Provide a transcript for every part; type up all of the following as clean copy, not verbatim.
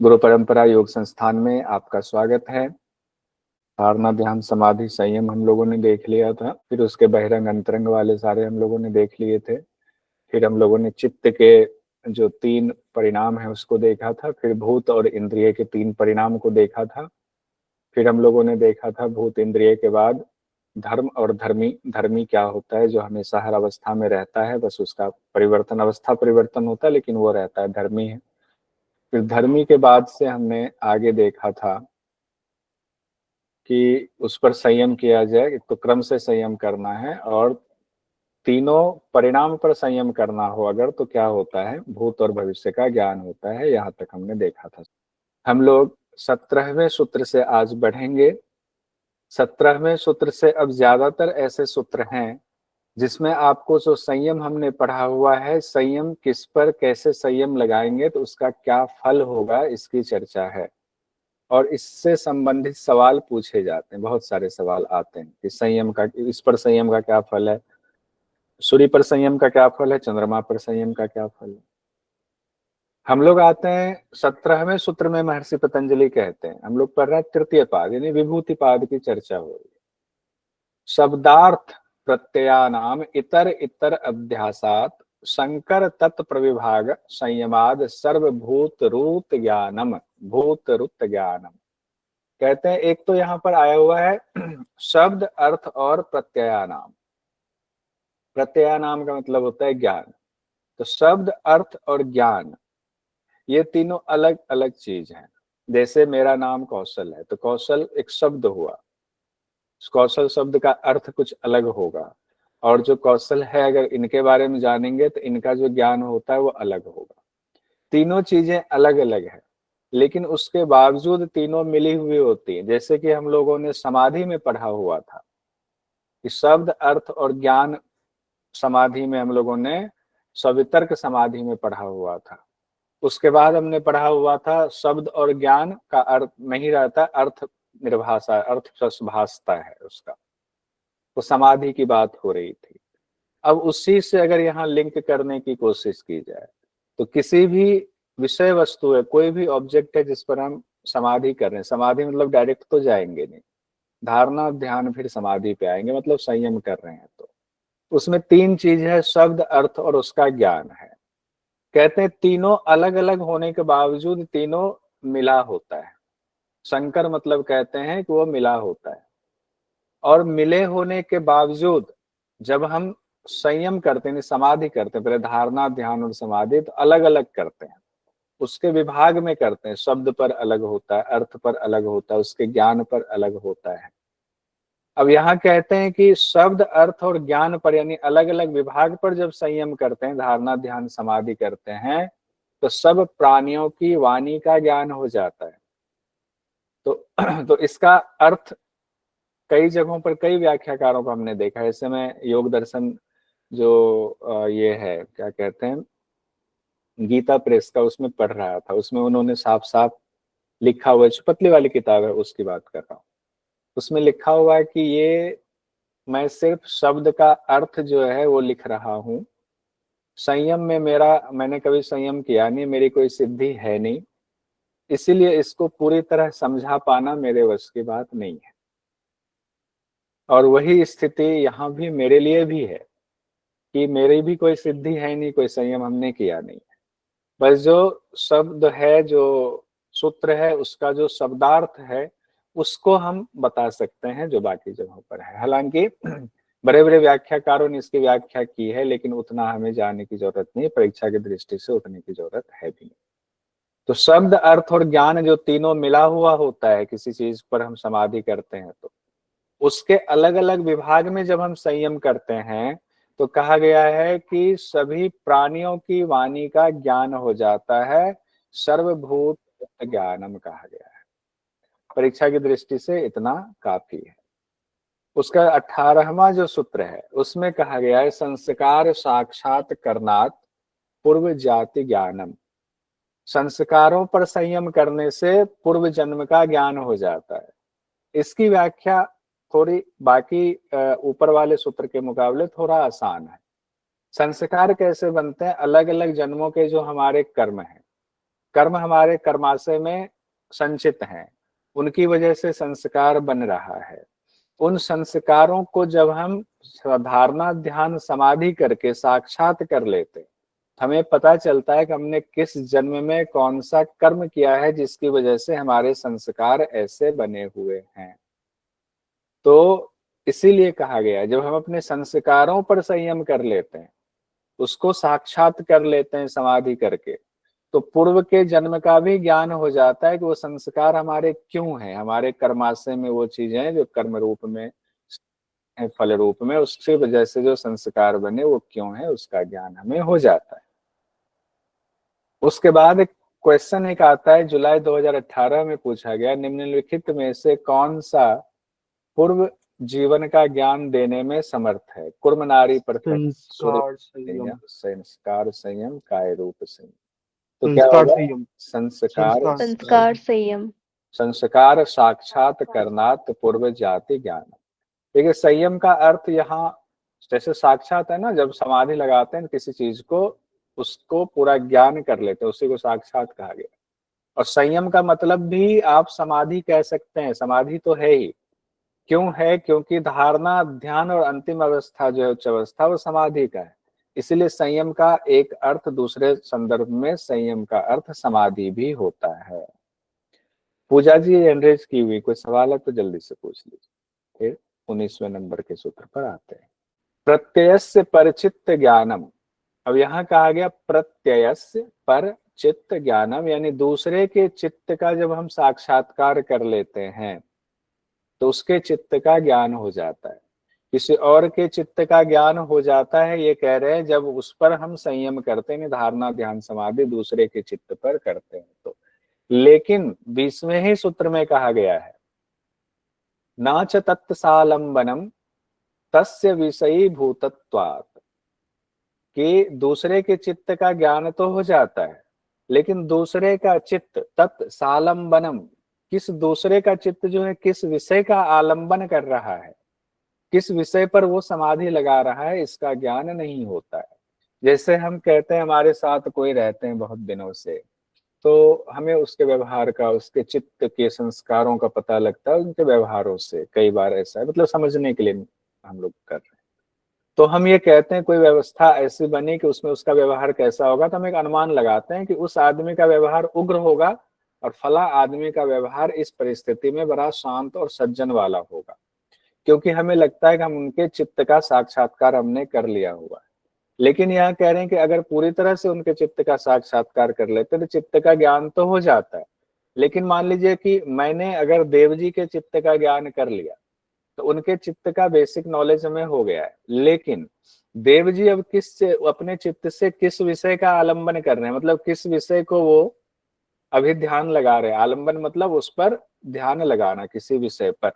गुरु परंपरा योग संस्थान में आपका स्वागत है। धारणा, ध्यान, समाधि, संयम हम लोगों ने देख लिया था। फिर उसके बहिरंग अंतरंग वाले सारे हम लोगों ने देख लिए थे। फिर हम लोगों ने चित्त के जो 3 परिणाम है उसको देखा था। फिर भूत और इंद्रिय के 3 परिणाम को देखा था। फिर हम लोगों ने देखा था भूत इंद्रिय के बाद धर्म और धर्मी। धर्मी क्या होता है? जो हमेशा हर अवस्था में रहता है, बस उसका परिवर्तन, अवस्था परिवर्तन होता है लेकिन वो रहता है, धर्मी है। फिर धर्मी के बाद से हमने आगे देखा था कि उस पर संयम किया जाए। एक तो क्रम से संयम करना है और तीनों परिणाम पर संयम करना हो अगर, तो क्या होता है? भूत और भविष्य का ज्ञान होता है। यहाँ तक हमने देखा था। हम लोग 17वें सूत्र से आज बढ़ेंगे। 17वें सूत्र से अब ज्यादातर ऐसे सूत्र हैं जिसमें आपको जो संयम हमने पढ़ा हुआ है, संयम किस पर कैसे संयम लगाएंगे तो उसका क्या फल होगा, इसकी चर्चा है। और इससे संबंधित सवाल पूछे जाते हैं, बहुत सारे सवाल आते हैं कि संयम का, इस पर संयम का क्या फल है, सूर्य पर संयम का क्या फल है, चंद्रमा पर संयम का क्या फल है। हम लोग आते हैं 17वें सूत्र में। महर्षि पतंजलि कहते हैं, हम लोग पढ़ रहे हैं तृतीय पाद यानी विभूति पाद की चर्चा हो रही है। शब्दार्थ प्रत्ययानाम इतर इतर अध्यासात शंकर तत् प्रविभाग संयमाद सर्वभूत रूत ज्ञानम भूत रुत ज्ञानम। कहते हैं एक तो यहाँ पर आया हुआ है शब्द, अर्थ और प्रत्ययानाम। प्रत्ययानाम का मतलब होता है ज्ञान। तो शब्द, अर्थ और ज्ञान ये तीनों अलग अलग चीज हैं। जैसे मेरा नाम कौशल है तो कौशल एक शब्द हुआ, कौशल शब्द का अर्थ कुछ अलग होगा। और जो कौशल है अगर इनके बारे में जानेंगे तो इनका जो ज्ञान होता है वो अलग होगा। तीनों चीजें अलग अलग है लेकिन उसके बावजूद तीनों मिली हुई होती है। जैसे कि हम लोगों ने समाधि में पढ़ा हुआ था कि शब्द, अर्थ और ज्ञान समाधि में हम लोगों ने सवितर्क समाधि में पढ़ा हुआ था। उसके बाद हमने पढ़ा हुआ था शब्द और ज्ञान का अर्थ नहीं रहता, अर्थ निर्भाषा, अर्थ भासता है उसका। तो समाधि की बात हो रही थी। अब उसी से अगर यहाँ लिंक करने की कोशिश की जाए तो किसी भी विषय वस्तु है, कोई भी ऑब्जेक्ट है जिस पर हम समाधि कर रहे हैं, समाधि मतलब डायरेक्ट तो जाएंगे नहीं, धारणा ध्यान फिर समाधि पे आएंगे, मतलब संयम कर रहे हैं तो उसमें 3 चीज है, शब्द, अर्थ और उसका ज्ञान है। कहते हैं तीनों अलग अलग होने के बावजूद तीनों मिला होता है। शंकर मतलब कहते हैं कि वो मिला होता है। और मिले होने के बावजूद जब हम संयम करते हैं, समाधि करते हैं, पहले धारणा ध्यान और समाधि, तो अलग अलग करते हैं, उसके विभाग में करते हैं। शब्द पर अलग होता है, अर्थ पर अलग होता है, उसके ज्ञान पर अलग होता है। अब यहाँ कहते हैं कि शब्द, अर्थ और ज्ञान पर यानी अलग अलग विभाग पर जब संयम करते हैं, धारणा ध्यान समाधि करते हैं, तो सब प्राणियों की वाणी का ज्ञान हो जाता है। तो तो इसका अर्थ कई जगहों पर कई व्याख्याकारों को हमने देखा है। ऐसे में योग दर्शन जो ये है क्या कहते हैं, गीता प्रेस का, उसमें पढ़ रहा था। उसमें उन्होंने साफ साफ लिखा हुआ है, पतली वाली किताब है उसकी बात कर रहा हूँ, उसमें लिखा हुआ है कि ये मैं सिर्फ शब्द का अर्थ जो है वो लिख रहा हूँ। संयम में मैंने कभी संयम किया नहीं, मेरी कोई सिद्धि है नहीं, इसीलिए इसको पूरी तरह समझा पाना मेरे वश की बात नहीं है। और वही स्थिति यहाँ भी मेरे लिए भी है कि मेरी भी कोई सिद्धि है नहीं, कोई संयम हमने किया नहीं है। बस जो शब्द है, जो सूत्र है, उसका जो शब्दार्थ है उसको हम बता सकते हैं जो बाकी जगहों पर है। हालांकि बड़े बड़े व्याख्याकारों ने इसकी व्याख्या की है लेकिन उतना हमें जानने की जरूरत नहीं, परीक्षा की दृष्टि से उतने की जरूरत है भी नहीं। तो शब्द, अर्थ और ज्ञान जो तीनों मिला हुआ होता है, किसी चीज पर हम समाधि करते हैं तो उसके अलग अलग विभाग में जब हम संयम करते हैं तो कहा गया है कि सभी प्राणियों की वाणी का ज्ञान हो जाता है, सर्वभूत ज्ञानम कहा गया है। परीक्षा की दृष्टि से इतना काफी है। उसका 18वां जो सूत्र है उसमें कहा गया है संस्कार साक्षात करनात् पूर्व जाति ज्ञानम। संस्कारों पर संयम करने से पूर्व जन्म का ज्ञान हो जाता है। इसकी व्याख्या थोड़ी बाकी ऊपर वाले सूत्र के मुकाबले थोड़ा आसान है। संस्कार कैसे बनते हैं? अलग अलग जन्मों के जो हमारे कर्म हैं, कर्म हमारे कर्माशय में संचित हैं, उनकी वजह से संस्कार बन रहा है। उन संस्कारों को जब हम धारणा ध्यान समाधि करके साक्षात कर लेते, हमें पता चलता है कि हमने किस जन्म में कौन सा कर्म किया है जिसकी वजह से हमारे संस्कार ऐसे बने हुए हैं। तो इसीलिए कहा गया है, जब हम अपने संस्कारों पर संयम कर लेते हैं, उसको साक्षात कर लेते हैं समाधि करके, तो पूर्व के जन्म का भी ज्ञान हो जाता है कि वो संस्कार हमारे क्यों हैं, हमारे कर्माशय में वो चीजें जो कर्म रूप में है, फल रूप में, उसकी वजह से जो संस्कार बने वो क्यों है, उसका ज्ञान हमें हो जाता है। उसके बाद क्वेश्चन एक आता है, जुलाई 2018 में पूछा गया, निम्नलिखित में से कौन सा पूर्व जीवन का ज्ञान देने में समर्थ है? कुर्म नारी परफेक्ट, संस्कार संयम, संस्कार संयम, काय रूप संयम। तो क्या संस्कार होगा? संयम, संस्कार संस्कार संयम, संस्कार साक्षात करनात् पूर्व जाति ज्ञान। देखिए संयम का अर्थ यहाँ जैसे साक्षात है ना, जब समाधि लगाते हैं किसी चीज को, उसको पूरा ज्ञान कर लेते हैं, उसी को साक्षात कहा गया। और संयम का मतलब भी आप समाधि कह सकते हैं, समाधि तो है ही। क्यों है? क्योंकि धारणा ध्यान और अंतिम अवस्था जो है उच्च अवस्था, वो समाधि का है। इसलिए संयम का एक अर्थ दूसरे संदर्भ में संयम का अर्थ समाधि भी होता है। पूजा जी एनरेज की हुई, कोई सवाल है तो जल्दी से पूछ लीजिए, फिर 19वें नंबर के सूत्र पर आते हैं। प्रत्ययस्य परचित्त ज्ञानम। अब यहाँ कहा गया प्रत्ययस्य पर चित्त ज्ञानम, यानी दूसरे के चित्त का जब हम साक्षात्कार कर लेते हैं तो उसके चित्त का ज्ञान हो जाता है। किसी और के चित्त का ज्ञान हो जाता है, ये कह रहे हैं जब उस पर हम संयम करते हैं, धारणा ध्यान समाधि दूसरे के चित्त पर करते हैं तो। लेकिन 20वें ही सूत्र में कहा गया है, नाच तत्सालंबनम तस्य विषयी भूतत्वात्, कि दूसरे के चित्त का ज्ञान तो हो जाता है, लेकिन दूसरे का चित्त तत्सालंबनम, किस दूसरे का चित्त जो है किस विषय का आलंबन कर रहा है, किस विषय पर वो समाधि लगा रहा है, इसका ज्ञान नहीं होता है। जैसे हम कहते हैं हमारे साथ कोई रहते हैं बहुत दिनों से, तो हमें उसके व्यवहार का, उसके चित्त के संस्कारों का पता लगता है उनके व्यवहारों से। कई बार ऐसा है, मतलब समझने के लिए हम लोग कर रहे हैं, तो हम ये कहते हैं कोई व्यवस्था ऐसी बनी कि उसमें उसका व्यवहार कैसा होगा, तो हम एक अनुमान लगाते हैं कि उस आदमी का व्यवहार उग्र होगा और फला आदमी का व्यवहार इस परिस्थिति में बड़ा शांत और सज्जन वाला होगा, क्योंकि हमें लगता है कि हम उनके चित्त का साक्षात्कार हमने कर लिया हुआ है। लेकिन यहाँ कह रहे हैं कि अगर पूरी तरह से उनके चित्त का साक्षात्कार कर लेते तो चित्त का ज्ञान तो हो जाता है। लेकिन मान लीजिए कि मैंने अगर देव जी के चित्त का ज्ञान कर लिया तो उनके चित्त का बेसिक नॉलेज हमें हो गया है, लेकिन देव जी अब अपने चित्त से किस विषय का आलंबन कर रहे हैं, मतलब किस विषय को वो अभी ध्यान लगा रहे हैं। आलंबन मतलब उस पर ध्यान लगाना, किसी विषय पर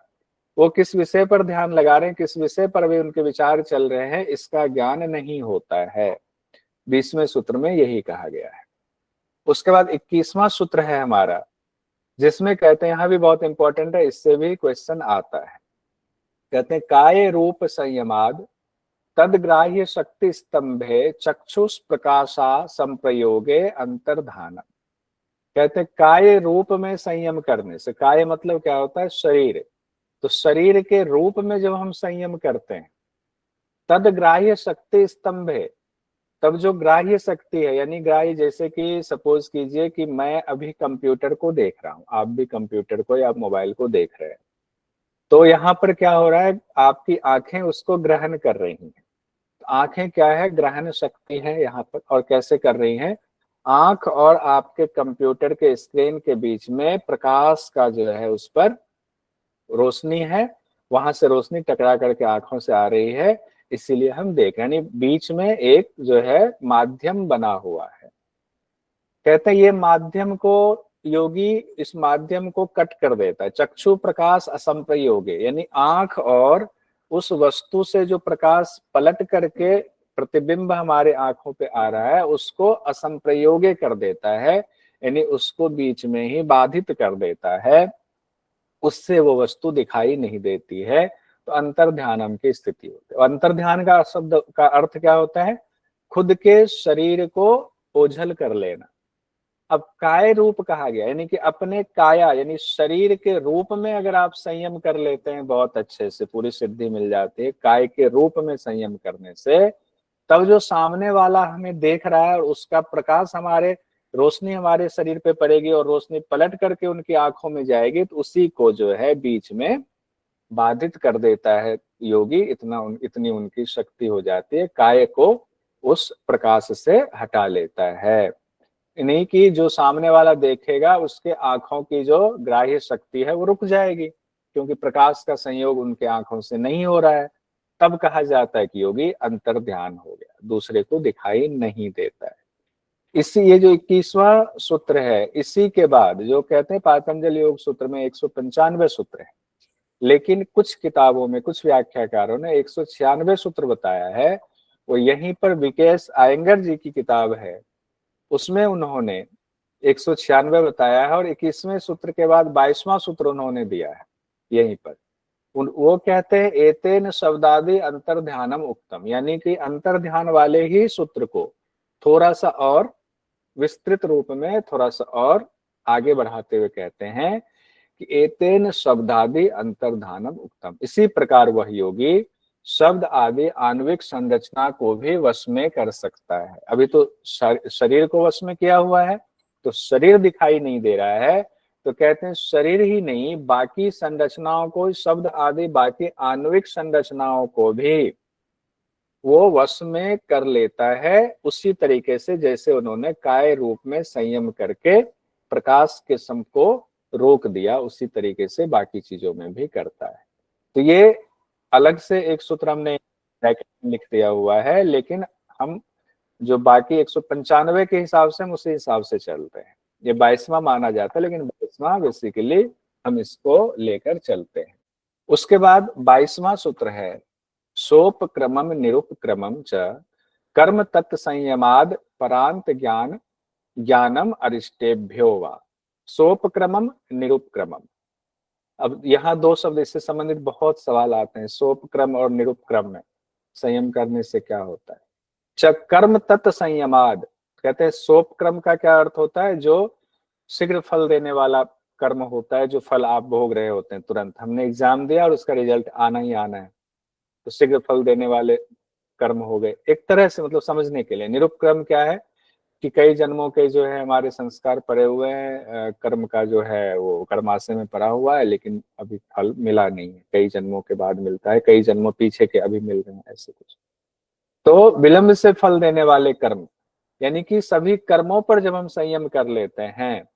वो किस विषय पर ध्यान लगा रहे हैं, किस विषय पर भी उनके विचार चल रहे हैं, इसका ज्ञान नहीं होता है। 20वें सूत्र में यही कहा गया है। उसके बाद 21वां सूत्र है हमारा, जिसमें कहते हैं, यहाँ भी बहुत इंपॉर्टेंट है, इससे भी क्वेश्चन आता है। कहते हैं काय रूप संयमाद तदग्राह्य शक्ति स्तंभे चक्षुष प्रकाशा संप्रयोगे अंतर्धान। कहते हैं काय रूप में संयम करने से, काय मतलब क्या होता है? शरीर। तो शरीर के रूप में जब हम संयम करते हैं, तद ग्राह्य शक्ति स्तंभ है, तब जो ग्राह्य शक्ति है, यानी ग्राह्य जैसे कि सपोज कीजिए कि मैं अभी कंप्यूटर को देख रहा हूं, आप भी कंप्यूटर को या मोबाइल को देख रहे हैं, तो यहाँ पर क्या हो रहा है, आपकी आंखें उसको ग्रहण कर रही हैं। तो आंखें क्या है? ग्रहण शक्ति है यहाँ पर। और कैसे कर रही हैं? आंख और आपके कंप्यूटर के स्क्रीन के बीच में प्रकाश का जो है उस पर रोशनी है, वहां से रोशनी टकरा करके आंखों से आ रही है, इसीलिए हम देख रहे हैं। यानी बीच में एक जो है माध्यम बना हुआ है। कहते हैं ये माध्यम को योगी इस माध्यम को कट कर देता है। चक्षु प्रकाश असंप्रयोगे, यानी आंख और उस वस्तु से जो प्रकाश पलट करके प्रतिबिंब हमारे आंखों पे आ रहा है, उसको असंप्रयोगे कर देता है, यानी उसको बीच में ही बाधित कर देता है, उससे वो वस्तु दिखाई नहीं देती है। तो अंतर ध्यानम की स्थिति होती है। अंतर ध्यान का शब्द का अर्थ क्या होता है? खुद के शरीर को ओझल कर लेना। अब काय रूप कहा गया, यानी कि अपने काया यानी शरीर के रूप में अगर आप संयम कर लेते हैं बहुत अच्छे से, पूरी सिद्धि मिल जाती है काय के रूप में संयम करने से, तब जो सामने वाला हमें देख रहा है और उसका प्रकाश हमारे, रोशनी हमारे शरीर पे पड़ेगी और रोशनी पलट करके उनकी आंखों में जाएगी, तो उसी को जो है बीच में बाधित कर देता है योगी। इतनी उनकी शक्ति हो जाती है, काय को उस प्रकाश से हटा लेता है। नहीं कि जो सामने वाला देखेगा उसके आंखों की जो ग्राह्य शक्ति है वो रुक जाएगी, क्योंकि प्रकाश का संयोग उनके आंखों से नहीं हो रहा है। तब कहा जाता है कि योगी अंतर ध्यान हो गया, दूसरे को दिखाई नहीं देता है। इसी ये जो 21वां सूत्र है, इसी के बाद जो कहते हैं पातंजल योग सूत्र में 195 सूत्र है, लेकिन कुछ किताबों में कुछ व्याख्याकारों ने 196 सूत्र बताया है। वो यहीं पर विकेश आयंगर जी की किताब है, उसमें उन्होंने 196 बताया है और 21वें सूत्र के बाद 22वां सूत्र उन्होंने दिया है यहीं पर। वो कहते हैं एतेन शब्दादि अंतर ध्यानम उक्तम, यानी कि अंतर ध्यान वाले ही सूत्र को थोड़ा सा और विस्तृत रूप में थोड़ा सा और आगे बढ़ाते हुए कहते हैं कि एतेन शब्दादि अंतर्धानम उक्तम, इसी प्रकार वह योगी शब्द आदि आणविक संरचना को भी वश में कर सकता है। अभी तो शरीर को वश में किया हुआ है, तो शरीर दिखाई नहीं दे रहा है, तो कहते हैं शरीर ही नहीं बाकी संरचनाओं को, शब्द आदि बाकी आणविक संरचनाओं को भी वो वश में कर लेता है, उसी तरीके से जैसे उन्होंने काय रूप में संयम करके प्रकाश के सम को रोक दिया, उसी तरीके से बाकी चीजों में भी करता है। तो ये अलग से एक सूत्र हमने ब्रैकेट में लिख दिया हुआ है, लेकिन हम जो बाकी 195 के हिसाब से हम उसी हिसाब से चलते हैं। ये 22वां माना जाता है, लेकिन 22वां बेसिकली हम इसको लेकर चलते हैं। उसके बाद 22वां सूत्र है सोपक्रमम निरुपक्रमम च कर्म तत् संयमाद परांत ज्ञान ज्ञानम अरिष्टेभ्यो वा। सोपक्रमम निरुपक्रमम, अब यहाँ दो शब्द इससे संबंधित बहुत सवाल आते हैं। सोपक्रम और निरुपक्रम में संयम करने से क्या होता है। च कर्म तत् संयमाद, कहते हैं सोपक्रम का क्या अर्थ होता है, जो शीघ्र फल देने वाला कर्म होता है, जो फल आप भोग रहे होते हैं तुरंत, हमने एग्जाम दिया और उसका रिजल्ट आना ही आना है, तो शीघ्र फल देने वाले कर्म हो गए एक तरह से, मतलब समझने के लिए। निरुपक्रम क्या है कि कई जन्मों के जो है हमारे संस्कार पड़े हुए हैं, कर्म का जो है वो कर्माशय में पड़ा हुआ है, लेकिन अभी फल मिला नहीं है, कई जन्मों के बाद मिलता है, कई जन्मों पीछे के अभी मिल रहे हैं, ऐसे कुछ। तो विलंब से फल देने वाले कर्म, यानी कि सभी कर्मों पर जब हम संयम कर लेते हैं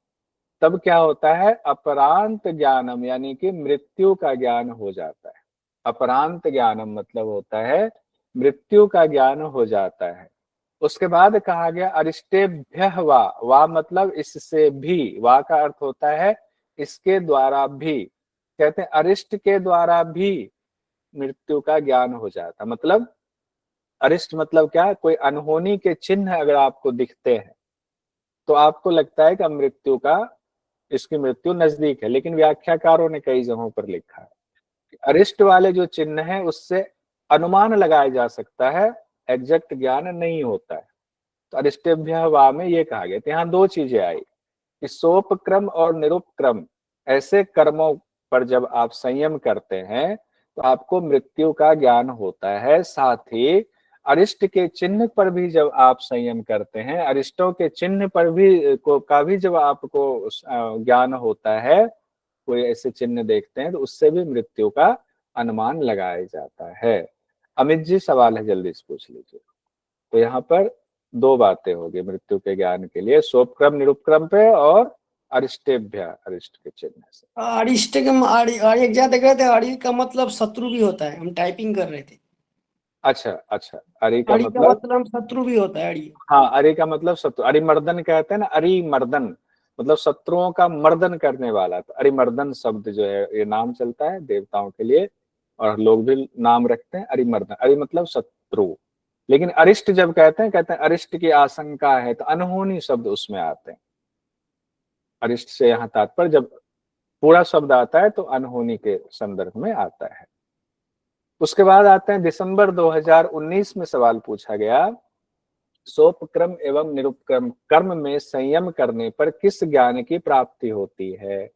तब क्या होता है, अपरांत ज्ञानम, यानी कि मृत्यु का ज्ञान हो जाता है। अपरांत ज्ञानम मतलब होता है मृत्यु का ज्ञान हो जाता है। उसके बाद कहा गया अरिष्टेभ्य वा मतलब इससे भी, वा का अर्थ होता है इसके द्वारा भी, कहते हैं अरिष्ट के द्वारा भी मृत्यु का ज्ञान हो जाता। मतलब अरिष्ट मतलब क्या, कोई अनहोनी के चिन्ह अगर आपको दिखते हैं तो आपको लगता है कि मृत्यु का, इसकी मृत्यु नजदीक है, लेकिन व्याख्याकारों ने कई जगहों पर लिखा है अरिष्ट वाले जो चिन्ह है उससे अनुमान लगाया जा सकता है, एग्जैक्ट ज्ञान नहीं होता है। तो अरिष्टेभ्य वा में ये कहा गया। तो यहाँ दो चीजें आई कि सोपक्रम और निरुपक्रम, ऐसे कर्मों पर जब आप संयम करते हैं तो आपको मृत्यु का ज्ञान होता है। साथ ही अरिष्ट के चिन्ह पर भी जब आप संयम करते हैं, अरिष्टों के चिन्ह पर भी का भी जब आपको ज्ञान होता है, कोई ऐसे चिन्ह देखते हैं तो उससे भी मृत्यु का अनुमान लगाया जाता है। अमित जी सवाल है, जल्दी से पूछ लीजिए। तो यहाँ पर दो बातें होगी मृत्यु के ज्ञान के लिए, सोपक्रम निरुपक्रम पे और अरिष्टेभ्य, अरिष्ट के चिन्ह से। अरिष्ट के एग्जाम देख रहे थे, अरि का मतलब शत्रु भी होता है, हम टाइपिंग कर रहे थे। अच्छा अच्छा, अरि का अरि का मतलब मतलब शत्रु भी होता है, अरि। हाँ, अरि का मतलब शत्रु, अरिमर्दन कहते हैं ना, अरिमर्दन मतलब शत्रुओं का मर्दन करने वाला। तो अरिमर्दन शब्द जो है ये नाम चलता है देवताओं के लिए और लोग भी नाम रखते हैं अरिमर्दन। अरि मतलब शत्रु। लेकिन अरिष्ट जब कहते हैं अरिष्ट की आशंका है, तो अनहोनी शब्द उसमें आते हैं। अरिष्ट से यहाँ तात्पर्य जब पूरा शब्द आता है तो अनहोनी के संदर्भ में आता है। उसके बाद आते हैं दिसंबर 2019 में सवाल पूछा गया सोपक्रम एवं निरुपक्रम कर्म में संयम करने पर किस ज्ञान की प्राप्ति होती है?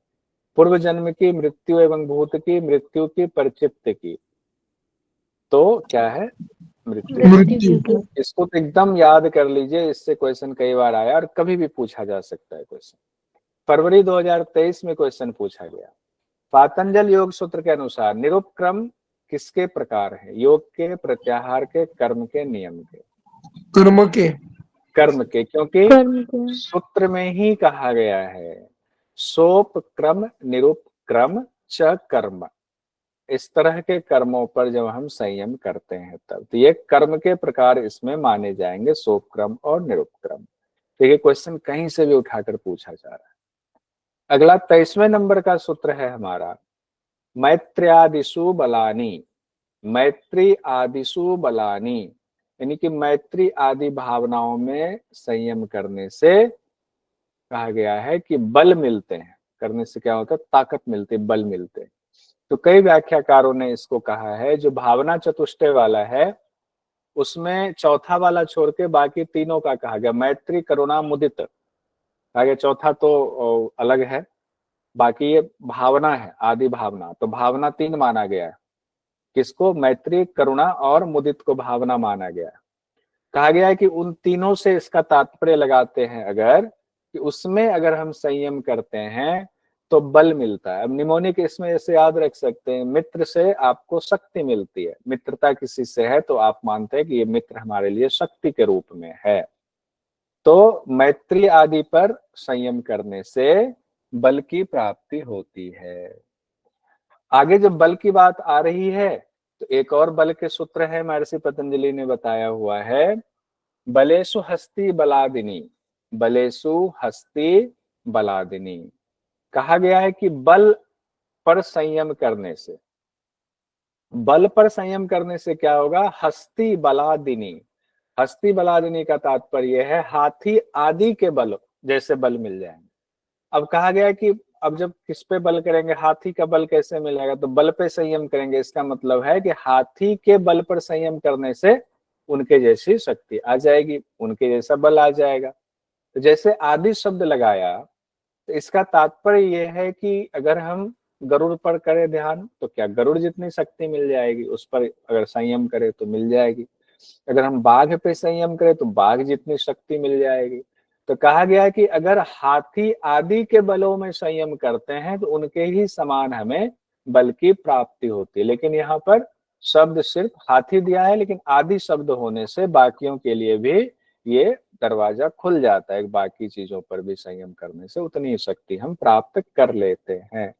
पूर्व जन्म की, मृत्यु एवं भूत की, मृत्यु की, परिचित की। तो क्या है? मृत्यु। मृत्यु की। इसको तो एकदम याद कर लीजिए, इससे क्वेश्चन कई बार आया और कभी भी पूछा जा सकता है क्वेश्चन। फरवरी 2023 में क्वेश्चन पूछा गया। पातंजल योग सूत्र के अनुसार निरुपक्रम किसके प्रकार है? योग के, प्रत्याहार के, कर्म के, नियम के? कर्म के। कर्म के, क्योंकि कर्म के। सूत्र में ही कहा गया है सोप क्रम निरूप क्रम च कर्म। इस तरह के कर्मों पर जब हम संयम करते हैं तब तो ये कर्म के प्रकार इसमें माने जाएंगे, सोप क्रम और निरूप क्रम। देखिए क्वेश्चन कहीं से भी उठाकर पूछा जा रहा है। अगला 23वें नंबर का सूत्र है हमारा मैत्र्यादिषु बलानि। मैत्री आदिशु बलानी, यानी कि मैत्री आदि भावनाओं में संयम करने से कहा गया है कि बल मिलते हैं। करने से क्या होता है? ताकत मिलती है, बल मिलते हैं। तो कई व्याख्याकारों ने इसको कहा है जो भावना चतुष्टय वाला है उसमें चौथा वाला छोड़ के बाकी तीनों का कहा गया। मैत्री, करुणा, मुदित कहा गया, चौथा तो अलग है, बाकी ये भावना है, आदि भावना। तो भावना 3 माना गया है। किसको? मैत्री, करुणा और मुदित को भावना माना गया। कहा गया है कि उन तीनों से इसका तात्पर्य लगाते हैं अगर कि उसमें अगर हम संयम करते हैं तो बल मिलता है। अब निमोनिक इसमें ऐसे याद रख सकते हैं, मित्र से आपको शक्ति मिलती है। मित्रता किसी से है तो आप मानते हैं कि ये मित्र हमारे लिए शक्ति के रूप में है। तो मैत्री आदि पर संयम करने से बल की प्राप्ति होती है। आगे जब बल की बात आ रही है तो एक और बल के सूत्र है, महर्षि पतंजलि ने बताया हुआ है बलेषु हस्ति बलादिनी। बलेषु हस्ति बलादिनी कहा गया है कि बल पर संयम करने से, बल पर संयम करने से क्या होगा? हस्ति बलादिनी। हस्ति बलादिनी का तात्पर्य है हाथी आदि के बल जैसे बल मिल जाएंगे। अब कहा गया है कि अब जब किस पे बल करेंगे? हाथी का बल कैसे मिलेगा? तो बल पे संयम करेंगे। इसका मतलब है कि हाथी के बल पर संयम करने से उनके जैसी शक्ति आ जाएगी, उनके जैसा बल आ जाएगा। तो जैसे आदि शब्द लगाया तो इसका तात्पर्य यह है कि अगर हम गरुड़ पर करें ध्यान तो क्या गरुड़ जितनी शक्ति मिल जाएगी, उस पर अगर संयम करें तो मिल जाएगी। अगर हम बाघ पे संयम करें तो बाघ जितनी शक्ति मिल जाएगी। तो कहा गया है कि अगर हाथी आदि के बलों में संयम करते हैं तो उनके ही समान हमें बल की प्राप्ति होती है। लेकिन यहाँ पर शब्द सिर्फ हाथी दिया है, लेकिन आदि शब्द होने से बाकियों के लिए भी ये दरवाजा खुल जाता है। बाकी चीजों पर भी संयम करने से उतनी ही शक्ति हम प्राप्त कर लेते हैं।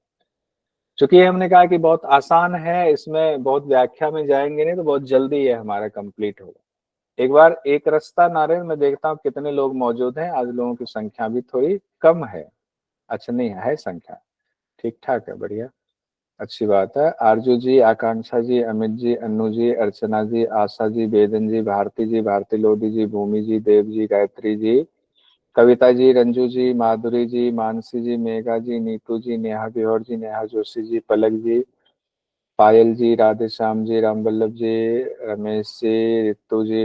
चूंकि हमने कहा कि बहुत आसान है, इसमें बहुत व्याख्या में जाएंगे नहीं तो बहुत जल्दी ये हमारा कंप्लीट होगा। एक बार एक रास्ता नारायण में देखता हूँ कितने लोग मौजूद हैं। आज लोगों की संख्या भी थोड़ी कम है। अच्छा नहीं है संख्या, ठीक ठाक है, बढ़िया, अच्छी बात है। आरजू जी, आकांक्षा जी, अमित जी, अन्नू जी, अर्चना जी, आशा जी, वेदन जी, भारती जी, भारती लोधी जी, भूमि जी, देव जी, गायत्री जी, कविता जी, रंजू जी, माधुरी जी, मानसी जी, मेघा जी, नीतू जी, नेहा बिहोर जी, नेहा जोशी जी, पलक जी, पायल जी, राधे श्याम जी, रामवल्लभ जी, रमेश जी, रितु जी,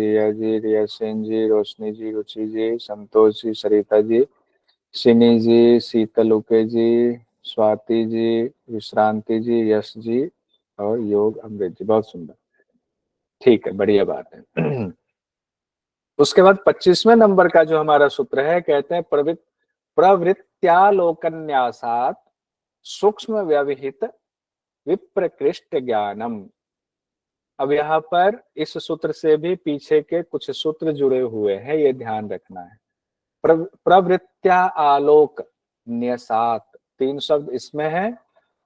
रिया सेन जी, रोशनी जी, रुचि जी, संतोष जी, सरिता जी, सिनी जी, शीतल उके जी, स्वाति जी, विश्रांति जी, यश जी और योग अमृत जी। बहुत सुंदर, ठीक है, बढ़िया बात है। उसके बाद 25वें नंबर का जो हमारा सूत्र है, कहते हैं प्रवृत्त्यालोकन्यासात सूक्ष्म व्यवहित विप्रकृष्ट ज्ञानम। अब यहाँ पर इस सूत्र से भी पीछे के कुछ सूत्र जुड़े हुए हैं, ये ध्यान रखना है। प्रवृत्त्या आलोक न्यसात, 3 शब्द इसमें है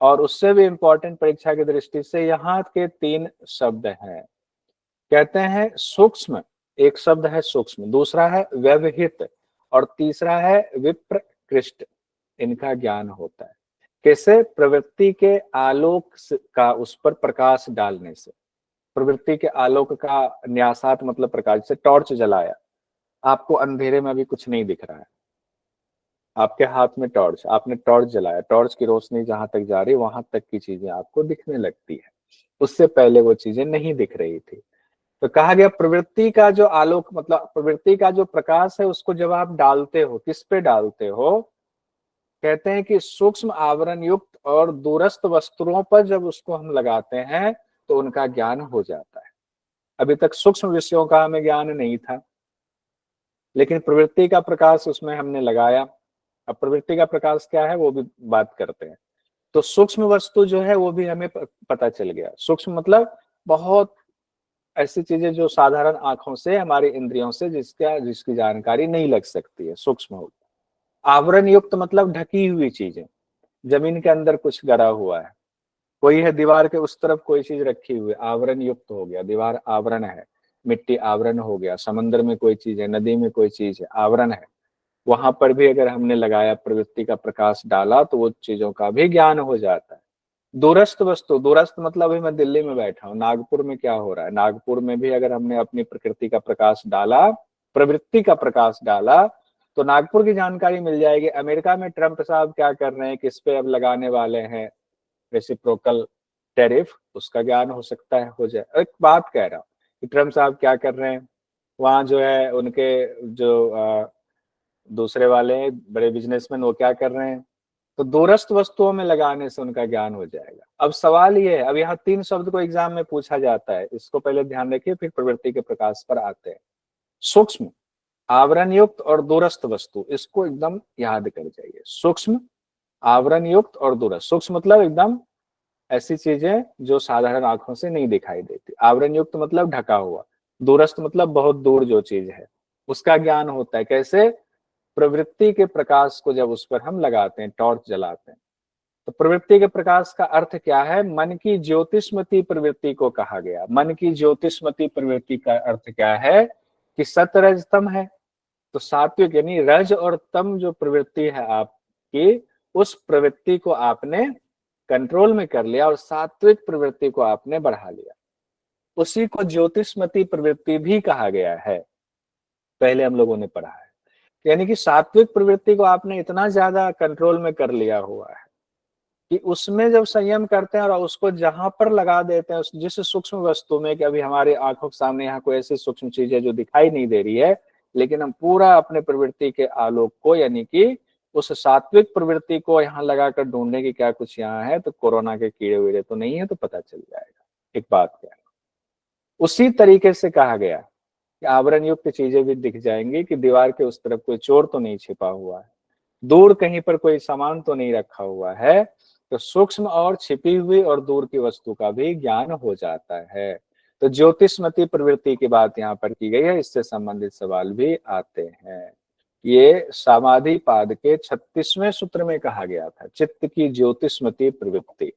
और उससे भी इंपॉर्टेंट परीक्षा की दृष्टि से यहाँ के 3 शब्द हैं। कहते हैं सूक्ष्म, एक शब्द है सूक्ष्म, दूसरा है व्यवहित और तीसरा है विप्रकृष्ट। इनका ज्ञान होता है कैसे? प्रवृत्ति के आलोक का उस पर प्रकाश डालने से। प्रवृत्ति के आलोक का न्यासात मतलब प्रकाश, से टॉर्च जलाया, आपको अंधेरे में अभी कुछ नहीं दिख रहा है, आपके हाथ में टॉर्च, आपने टॉर्च जलाया, टॉर्च की रोशनी जहां तक जा रही वहां तक की चीजें आपको दिखने लगती है, उससे पहले वो चीजें नहीं दिख रही थी। तो कहा गया प्रवृत्ति का जो आलोक मतलब प्रवृत्ति का जो प्रकाश है उसको जब आप डालते हो, किस पे डालते हो, कहते हैं कि सूक्ष्म आवरण युक्त और दूरस्थ वस्तुओं पर जब उसको हम लगाते हैं तो उनका ज्ञान हो जाता है। अभी तक सूक्ष्म विषयों का हमें ज्ञान नहीं था, लेकिन प्रवृत्ति का प्रकाश उसमें हमने लगाया। अब प्रवृत्ति का प्रकाश क्या है वो भी बात करते हैं। तो सूक्ष्म वस्तु जो है वो भी हमें पता चल गया। सूक्ष्म मतलब बहुत ऐसी चीजें जो साधारण आंखों से, हमारी इंद्रियों से जिसकी जानकारी नहीं लग सकती है, सूक्ष्म हो। आवरण युक्त मतलब ढकी हुई चीजें, जमीन के अंदर कुछ गड़ा हुआ है, कोई है दीवार के उस तरफ कोई चीज रखी हुई है, आवरण युक्त हो गया, दीवार आवरण है, मिट्टी आवरण हो गया, समंदर में कोई चीज है, नदी में कोई चीज है, आवरण है। वहां पर भी अगर हमने लगाया, प्रवृत्ति का प्रकाश डाला, तो वो चीजों का भी ज्ञान हो जाता है। दूरस्थ वस्तु, दूरस्थ मतलब अभी मैं दिल्ली में बैठा हूँ, नागपुर में क्या हो रहा है, नागपुर में भी अगर हमने अपनी प्रकृति का प्रकाश डाला, प्रवृत्ति का प्रकाश डाला, तो नागपुर की जानकारी मिल जाएगी। अमेरिका में ट्रंप साहब क्या कर रहे हैं, किस पे अब लगाने वाले हैं रेसिप्रोकल टैरिफ, उसका ज्ञान हो सकता है हो जाए। एक बात कह रहा हूँ कि ट्रंप साहब क्या कर रहे हैं, वहां जो है उनके जो दूसरे वाले हैं बड़े बिजनेसमैन, वो क्या कर रहे हैं, तो दूरस्थ वस्तुओं में लगाने से उनका ज्ञान हो जाएगा। अब सवाल ये है, अब यहाँ 3 शब्द को एग्जाम में पूछा जाता है, इसको पहले ध्यान रखिए, फिर प्रवृत्ति के प्रकाश पर आते हैं। सूक्ष्म, आवरण युक्त और दूरस्थ वस्तु, इसको एकदम याद कर जाइए। सूक्ष्म, आवरण युक्त और दूरस्थ। सूक्ष्म मतलब एकदम ऐसी चीजें जो साधारण आंखों से नहीं दिखाई देती। आवरण युक्त मतलब ढका हुआ। दूरस्थ मतलब बहुत दूर जो चीज है उसका ज्ञान होता है। कैसे? प्रवृत्ति के प्रकाश को जब उस पर हम लगाते हैं, टॉर्च जलाते हैं। तो प्रवृत्ति के प्रकाश का अर्थ क्या है? मन की ज्योतिष्मती प्रवृत्ति को कहा गया। मन की ज्योतिष्मती प्रवृत्ति का अर्थ क्या है कि सतरज तम है, तो सात्विक यानी रज और तम जो प्रवृत्ति है आपकी, उस प्रवृत्ति को आपने कंट्रोल में कर लिया और सात्विक प्रवृत्ति को आपने बढ़ा लिया। उसी को ज्योतिष्मती प्रवृत्ति भी कहा गया है, पहले हम लोगों ने पढ़ा है। यानी कि सात्विक प्रवृत्ति को आपने इतना ज्यादा कंट्रोल में कर लिया हुआ है कि उसमें जब संयम करते हैं और उसको जहां पर लगा देते हैं, जिस सूक्ष्म वस्तु में, कि अभी हमारे आंखों के सामने यहाँ कोई ऐसी सूक्ष्म चीज है जो दिखाई नहीं दे रही है, लेकिन हम पूरा अपने प्रवृत्ति के आलोक को, यानी कि उस सात्विक प्रवृत्ति को यहाँ लगाकर ढूंढने की क्या कुछ यहाँ है, तो कोरोना के कीड़े वीड़े तो नहीं है, तो पता चल जाएगा। एक बात क्या है, उसी तरीके से कहा गया कि आवरण युक्त चीजें भी दिख जाएंगी, कि दीवार के उस तरफ कोई चोर तो नहीं छिपा हुआ है, दूर कहीं पर कोई सामान तो नहीं रखा हुआ है। तो सूक्ष्म और छिपी हुई और दूर की वस्तु का भी ज्ञान हो जाता है। तो ज्योतिष्मती प्रवृत्ति की बात यहाँ पर की गई है, इससे संबंधित सवाल भी आते हैं। ये समाधि पाद के 36वें सूत्र में कहा गया था, चित्त की ज्योतिष्मती प्रवृत्ति,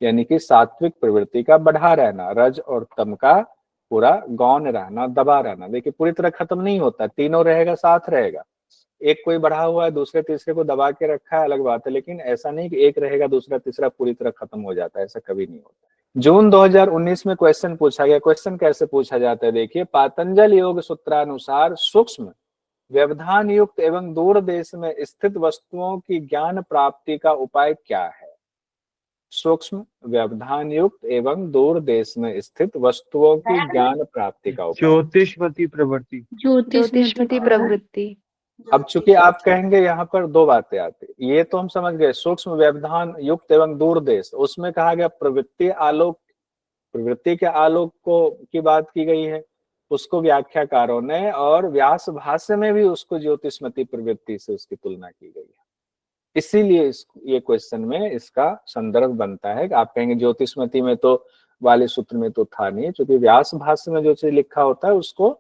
यानी कि सात्विक प्रवृत्ति का बढ़ा रहना, रज और तम का पूरा गौण रहना, दबा रहना। देखिए पूरी तरह खत्म नहीं होता, तीनों रहेगा, साथ रहेगा। एक कोई बढ़ा हुआ है, दूसरे तीसरे को दबा के रखा है, अलग बात है, लेकिन ऐसा नहीं कि एक रहेगा दूसरा तीसरा पूरी तरह खत्म हो जाता है, ऐसा कभी नहीं होता। जून 2019 में क्वेश्चन पूछा गया। क्वेश्चन कैसे पूछा जाता है, देखिए, पातंजल योग सूत्रानुसार सूक्ष्म व्यवधान युक्त एवं दूर देश में स्थित वस्तुओं की ज्ञान प्राप्ति का उपाय क्या है? सूक्ष्म व्यवधान युक्त एवं दूर देश में स्थित वस्तुओं की ज्ञान प्राप्ति का उपाय। ज्योतिष्मती प्रवृत्ति। ज्योतिष्मती प्रवृत्ति। अब चूंकि आप कहेंगे यहाँ पर 2 बातें आती, ये तो हम समझ गए, सूक्ष्म व्यवधान युक्त एवं दूर देश, उसमें कहा गया प्रवृत्ति आलोक, प्रवृत्ति के आलोक को की बात की गई है, उसको व्याख्याकारों ने, और व्यास भाष्य में भी उसको ज्योतिष्मती प्रवृत्ति से उसकी तुलना की गई है। इसीलिए ये क्वेश्चन में इसका संदर्भ बनता है कि आप कहेंगे ज्योतिष्मती में तो, वाले सूत्र में तो था नहीं, क्योंकि व्यास भाष्य में जो चीज लिखा होता है उसको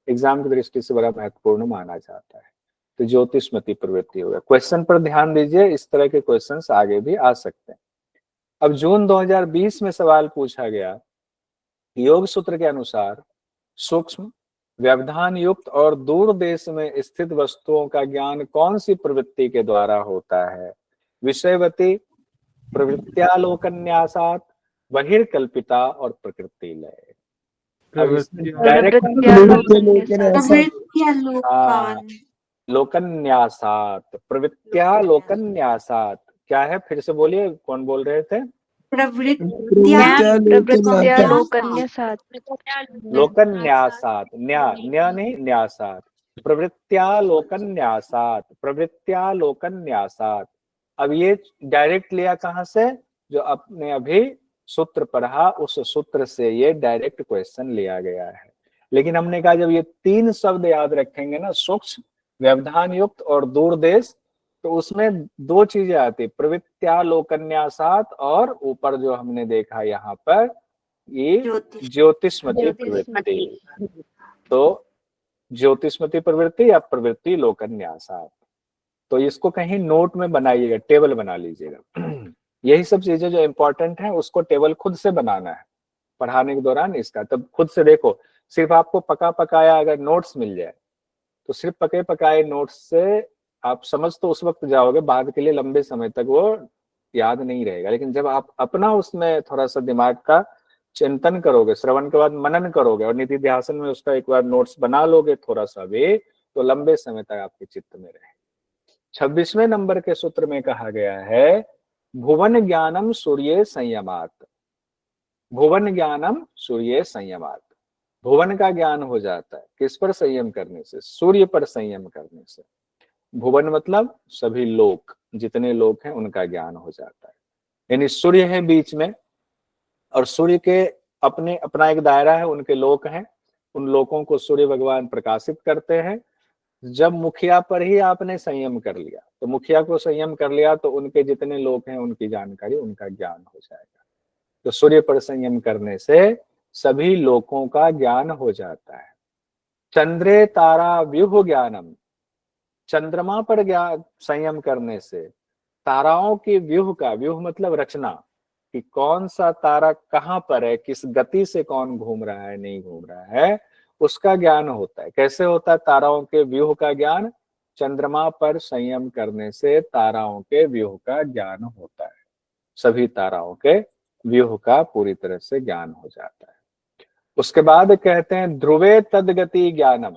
एग्जाम की दृष्टि से बड़ा महत्वपूर्ण माना जाता है। तो ज्योतिष्मती प्रवृत्ति होगा। क्वेश्चन पर ध्यान दीजिए, इस तरह के क्वेश्चंस आगे भी आ सकते हैं। अब जून 2020 में सवाल पूछा गया, योग सूत्र के अनुसार सूक्ष्म व्यवधान युक्त और दूर देश में स्थित वस्तुओं का ज्ञान कौन सी प्रवृत्ति के द्वारा होता है? विषयवती, प्रवृत्त्यालोकन्यासात, बहिर्कल्पिता और प्रकृति लय। अब इसमें डायरेक्ट लोकन्यासात, प्रवृत्त्यालोकन्यासात क्या है, फिर से बोलिए, कौन बोल रहे थे? प्रवृत्त्या प्रवृत्त्या लोकन्यासात्। लोकन्यासात, न्या नहीं न्यासात, प्रवृत्त्या लोकन्यासात, प्रवृत्त्या लोकन्यासात। अब ये डायरेक्ट लिया कहां से, जो आपने अभी सूत्र पढ़ा उस सूत्र से ये डायरेक्ट क्वेश्चन लिया गया है। लेकिन हमने कहा जब ये तीन शब्द याद रखेंगे ना, सूक्ष्म, व्यवधान युक्त और दूरदेश, तो उसमें दो चीजें आती, प्रवृत्त्या लोकन्यासात और ऊपर जो हमने देखा यहाँ पर ये ज्योतिष्मती प्रवृत्ति। तो ज्योतिष्मती प्रवृत्ति या प्रवृत्ति लोकन्यासात, तो इसको कहीं नोट में बनाइएगा, टेबल बना लीजिएगा। यही सब चीजें जो इंपॉर्टेंट है उसको टेबल खुद से बनाना है पढ़ाने के दौरान इसका, तब खुद से देखो। सिर्फ आपको पका पकाया अगर नोट्स मिल जाए तो सिर्फ पके पकाए नोट्स से आप समझ तो उस वक्त जाओगे, बाद के लिए लंबे समय तक वो याद नहीं रहेगा। लेकिन जब आप अपना उसमें थोड़ा सा दिमाग का चिंतन करोगे, श्रवण के बाद मनन करोगे और निधि ध्यासन में उसका एक बार नोट्स बना लोगे थोड़ा सा भी, तो लंबे समय तक आपके चित्त में रहे। 26वें नंबर के सूत्र में कहा गया है भुवन ज्ञानम सूर्य संयमात। भुवन ज्ञानम सूर्य संयमात, भुवन का ज्ञान हो जाता है किस पर संयम करने से, सूर्य पर संयम करने से। भुवन मतलब सभी लोक, जितने लोक हैं उनका ज्ञान हो जाता है। यानी सूर्य है बीच में और सूर्य के अपने अपना एक दायरा है, उनके लोक हैं, उन लोकों को सूर्य भगवान प्रकाशित करते हैं। जब मुखिया पर ही आपने संयम कर लिया, तो मुखिया को संयम कर लिया तो उनके जितने लोक हैं उनकी जानकारी, उनका ज्ञान हो जाएगा। तो सूर्य पर संयम करने से सभी लोकों का ज्ञान हो जाता है। चंद्रे तारा व्यूह ज्ञानम, चंद्रमा पर ज्ञान संयम करने से ताराओं की व्यूह का, व्यूह मतलब रचना, कि कौन सा तारा कहाँ पर है, किस गति से कौन घूम रहा है नहीं घूम रहा है, उसका ज्ञान होता है। कैसे होता है ताराओं के व्यूह का ज्ञान, चंद्रमा पर संयम करने से ताराओं के व्यूह का ज्ञान होता है। सभी ताराओं के व्यूह का पूरी तरह से ज्ञान हो जाता है। उसके बाद कहते हैं ध्रुवे तदगति ज्ञानम,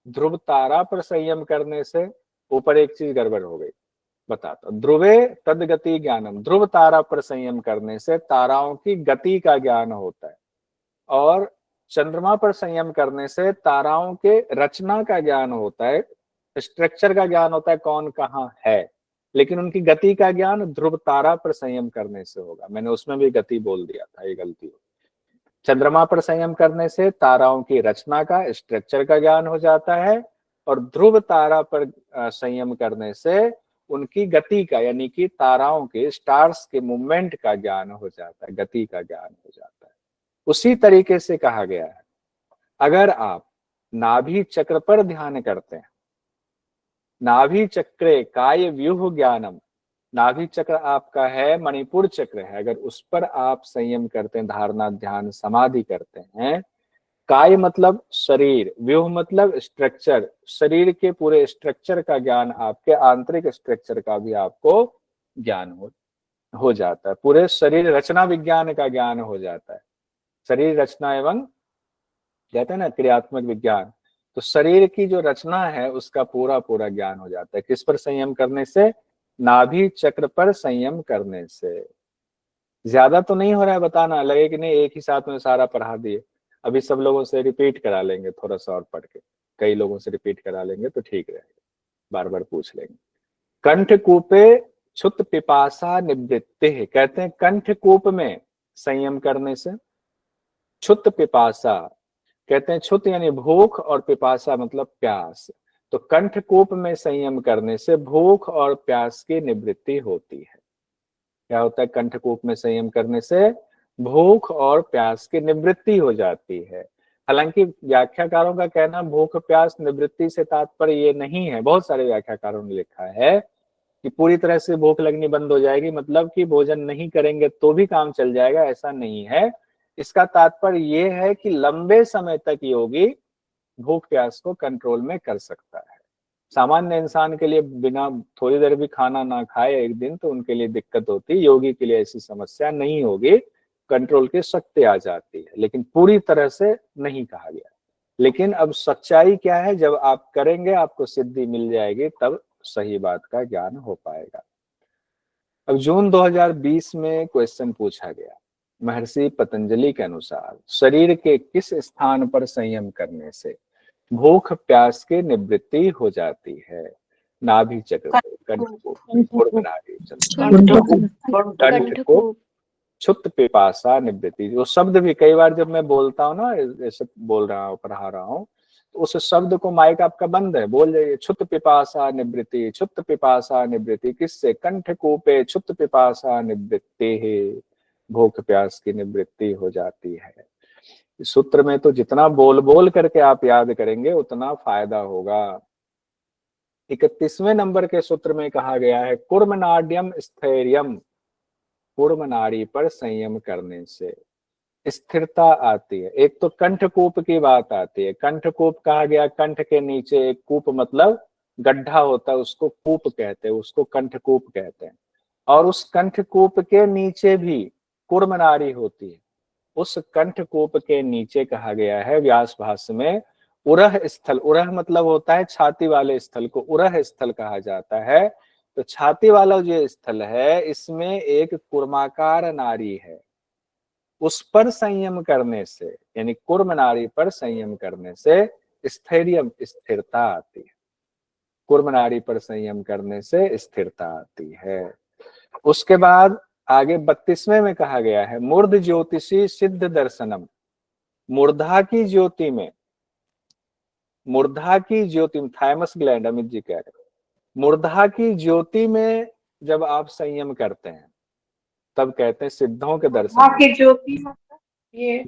ध्रुव तारा पर संयम करने से, ऊपर एक चीज गड़बड़ हो गई बताता, ध्रुवे तदगति ज्ञानम, ध्रुव तारा पर संयम करने से ताराओं की गति का ज्ञान होता है। और चंद्रमा पर संयम करने से ताराओं के रचना का ज्ञान होता है, स्ट्रक्चर का ज्ञान होता है कौन कहाँ है। लेकिन उनकी गति का ज्ञान ध्रुव तारा पर संयम करने से होगा। मैंने उसमें भी गति बोल दिया था, ये गलती हो। चंद्रमा पर संयम करने से ताराओं की रचना का, स्ट्रक्चर का ज्ञान हो जाता है, और ध्रुव तारा पर संयम करने से उनकी गति का, यानी कि ताराओं के, स्टार्स के मूवमेंट का ज्ञान हो जाता है, गति का ज्ञान हो जाता है। उसी तरीके से कहा गया है अगर आप नाभि चक्र पर ध्यान करते हैं, नाभि चक्रे काय व्यूह ज्ञानम, नाभि चक्र आपका है, मणिपुर चक्र है, अगर उस पर आप संयम करते हैं, धारणा ध्यान समाधि करते हैं, काय मतलब शरीर, व्यूह मतलब स्ट्रक्चर, शरीर के पूरे स्ट्रक्चर का ज्ञान, आपके आंतरिक स्ट्रक्चर का भी आपको ज्ञान हो जाता है, पूरे शरीर रचना विज्ञान का ज्ञान हो जाता है। शरीर रचना एवं कहते हैं ना क्रियात्मक विज्ञान, तो शरीर की जो रचना है उसका पूरा पूरा ज्ञान हो जाता है। किस पर संयम करने से, नाभि चक्र पर संयम करने से। ज्यादा तो नहीं हो रहा है बताना, लगे कि नहीं एक ही साथ में सारा पढ़ा दिए। अभी सब लोगों से रिपीट करा लेंगे, थोड़ा सा और पढ़ के, कई लोगों से रिपीट करा लेंगे तो ठीक रहेगा, बार बार पूछ लेंगे। कंठकूपे क्षुत पिपासा निवृत्ति, कहते हैं कंठकूप में संयम करने से, क्षुत पिपासा कहते हैं, क्षुत यानी भूख और पिपासा मतलब प्यास, तो कंठकूप में संयम करने से भूख और प्यास की निवृत्ति होती है। क्या होता है, कंठकूप में संयम करने से भूख और प्यास की निवृत्ति हो जाती है। हालांकि व्याख्याकारों का कहना भूख प्यास निवृत्ति से तात्पर्य ये नहीं है, बहुत सारे व्याख्याकारों ने लिखा है कि पूरी तरह से भूख लगनी बंद हो जाएगी, मतलब कि भोजन नहीं करेंगे तो भी काम चल जाएगा, ऐसा नहीं है। इसका तात्पर्य ये है कि लंबे समय तक योगी भूख प्यास को कंट्रोल में कर सकता है। सामान्य इंसान के लिए बिना थोड़ी देर भी खाना ना खाए एक दिन तो उनके लिए दिक्कत होती है, योगी के लिए ऐसी समस्या नहीं होगी, कंट्रोल की शक्ति आ जाती है, लेकिन पूरी तरह से नहीं कहा गया। लेकिन अब सच्चाई क्या है, जब आप करेंगे आपको सिद्धि मिल जाएगी, तब सही बात का ज्ञान हो पाएगा। अब जून 2020 में क्वेश्चन पूछा गया, महर्षि पतंजलि के अनुसार शरीर के किस स्थान पर संयम करने से भूख प्यास की निवृत्ति हो जाती है? नाभि चक्र पे, कंठकूप पे, पूर्वनाभि कंठकूप, क्षुत पिपासा निवृत्ति। वो शब्द भी कई बार जब मैं बोलता हूँ ना, ऐसे बोल रहा हूँ, पढ़ा रहा हूँ, तो उस शब्द को, माइक आपका बंद है, बोल जाइए, क्षुत पिपासा निवृत्ति, क्षुत पिपासा निवृत्ति। किससे? कंठकूपे क्षुत पिपासा निवृत्ति है, भूख प्यास की निवृत्ति हो जाती है। इस सूत्र में तो जितना बोल बोल करके आप याद करेंगे उतना फायदा होगा। 31वें नंबर के सूत्र में कहा गया है, कुर्मनाड्यम स्थैर्यम, कुर्म नाड़ी पर संयम करने से स्थिरता आती है। एक तो कंठकूप की बात आती है, कंठकूप कहा गया, कंठ के नीचे एक कूप मतलब गड्ढा होता है, उसको कूप कहते हैं, उसको कंठकूप कहते हैं। और उस कंठकूप के नीचे भी कुर्म नाड़ी होती है, उस कंठकूप के नीचे कहा गया है व्यास भाष्य में, उरह स्थल, उरह मतलब होता है छाती वाले स्थल को उरह स्थल कहा जाता है। तो छाती वाला जो स्थल है, इसमें एक कुर्माकार नाड़ी है, उस पर संयम करने से, यानी कुर्म नाड़ी पर संयम करने से स्थैर्यम, स्थिरता आती है। कुर्म नाड़ी पर संयम करने से स्थिरता आती है। उसके बाद आगे 32वें में कहा गया है, मूर्ध ज्योतिषी सिद्ध दर्शनम, मूर्धा की ज्योति में, मूर्धा की ज्योति में, थाइमस ग्लैंड, अमित जी कह रहे, मूर्धा की ज्योति में जब आप संयम करते हैं तब कहते हैं सिद्धों के दर्शन।